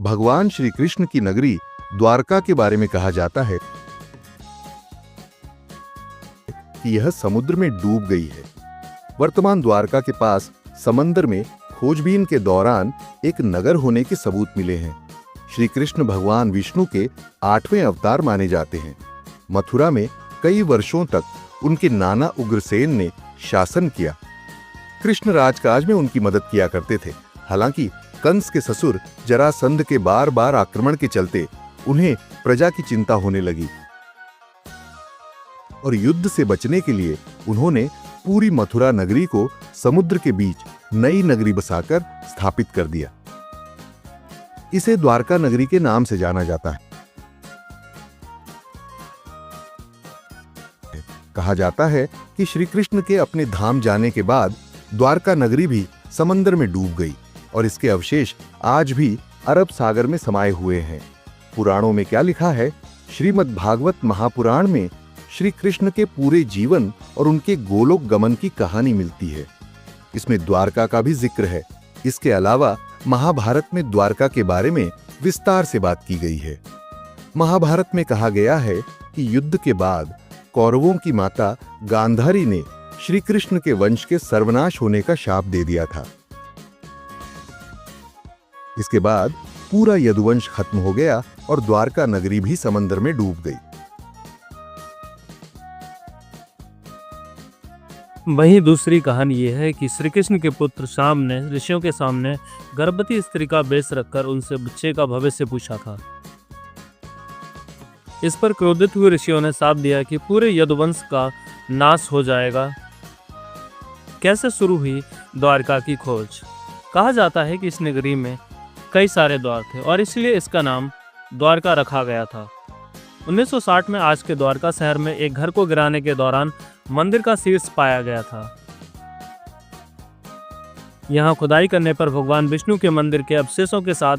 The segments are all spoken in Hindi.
भगवान श्री कृष्ण की नगरी द्वारका के बारे में कहा जाता है कि यह समुद्र में डूब गई है। वर्तमान द्वारका के पास समंदर में खोजबीन के दौरान एक नगर होने के सबूत मिले हैं। श्री कृष्ण भगवान विष्णु के 8वें अवतार माने जाते हैं। मथुरा में कई वर्षों तक उनके नाना उग्रसेन ने शासन किया। कृष्ण राजकाज में उनकी मदद किया करते थे। हालांकि कंस के ससुर जरासंध के बार बार आक्रमण के चलते उन्हें प्रजा की चिंता होने लगी और युद्ध से बचने के लिए उन्होंने पूरी मथुरा नगरी को समुद्र के बीच नई नगरी बसाकर स्थापित कर दिया। इसे द्वारका नगरी के नाम से जाना जाता है। कहा जाता है कि श्री कृष्ण के अपने धाम जाने के बाद द्वारका नगरी भी समंदर में डूब गई और इसके अवशेष आज भी अरब सागर में समाये हुए हैं। पुराणों में क्या लिखा है? श्रीमद् भागवत महापुराण में श्री कृष्ण के पूरे जीवन और उनके गोलोक गमन की कहानी मिलती है। इसमें द्वारका का भी जिक्र है। इसके अलावा महाभारत में द्वारका के बारे में विस्तार से बात की गई है। महाभारत में कहा गया है कि युद्ध के बाद कौरवों की माता गांधारी ने श्री कृष्ण के वंश के सर्वनाश होने का शाप दे दिया था। इसके बाद पूरा यदुवंश खत्म हो गया और द्वारका नगरी भी समंदर में डूब गई। वहीं दूसरी कहानी यह है कि श्री कृष्ण के पुत्र शाम ने ऋषियों के सामने गर्भवती स्त्री का वेश रखकर उनसे बच्चे का भविष्य पूछा था। इस पर क्रोधित हुए ऋषियों ने शाप दिया कि पूरे यदुवंश का नाश हो जाएगा। कैसे शुरू हुई द्वारका की खोज? कहा जाता है कि इस नगरी में कई सारे द्वार थे और इसलिए इसका नाम द्वारका रखा गया था। 1960 में आज के द्वारका शहर में एक घर को गिराने के दौरान मंदिर का शीर्ष पाया गया था। यहाँ खुदाई करने पर भगवान विष्णु के मंदिर के अवशेषों के साथ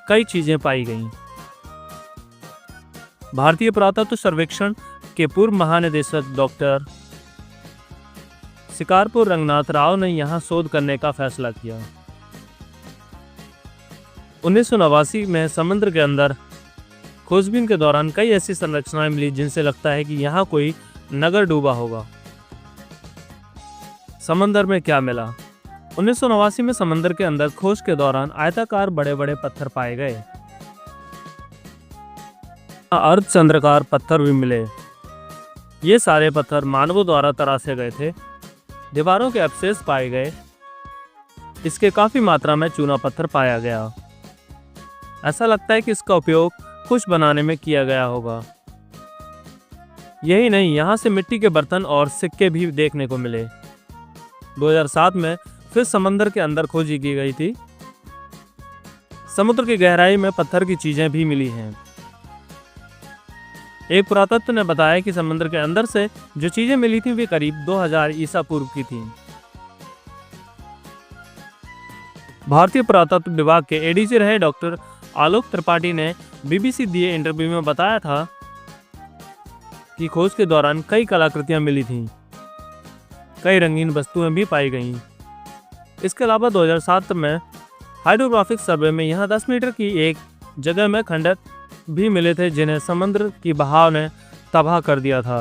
कई चीजें पाई गईं। भारतीय पुरातत्व सर्वेक्षण के पूर्व महानिदेशक डॉक्टर शिकारपुर रंगनाथ राव ने यहाँ शोध करने का फैसला किया। 1989 में समुद्र के अंदर खोजबीन के दौरान कई ऐसी संरचनाएं मिली जिनसे लगता है कि यहाँ कोई नगर डूबा होगा। समंदर में क्या मिला? 1989 में समंदर के अंदर खोज के दौरान आयताकार बड़े बड़े पत्थर पाए गए। अर्धचंद्राकार पत्थर भी मिले। ये सारे पत्थर मानवों द्वारा तराशे गए थे। दीवारों के अवशेष पाए गए। इसके काफी मात्रा में चूना पत्थर पाया गया। ऐसा लगता है कि इसका उपयोग कुछ बनाने में किया गया होगा। यही नहीं, यहाँ से मिट्टी के बर्तन और सिक्के भी देखने को मिले। 2007 में फिर समंदर के अंदर खोजी की गई थी। समुद्र की गहराई में पत्थर की चीजें भी मिली हैं। एक पुरातत्व ने बताया कि समुद्र के अंदर से जो चीजें मिली थी वे करीब 2000 ईसा पूर्व की थीं। भारतीय पुरातत्व विभाग के एडीजी रहे डॉक्टर आलोक त्रिपाठी ने बीबीसी दिए इंटरव्यू में बताया था कि खोज के दौरान कई कलाकृतियां मिली थीं। कई रंगीन वस्तुएं भी पाई गईं। इसके अलावा 2007 में हाइड्रोग्राफिक सर्वे में यहाँ 10 मीटर की एक जगह में खंडक भी मिले थे जिन्हें समुद्र की बहाव ने तबाह कर दिया था।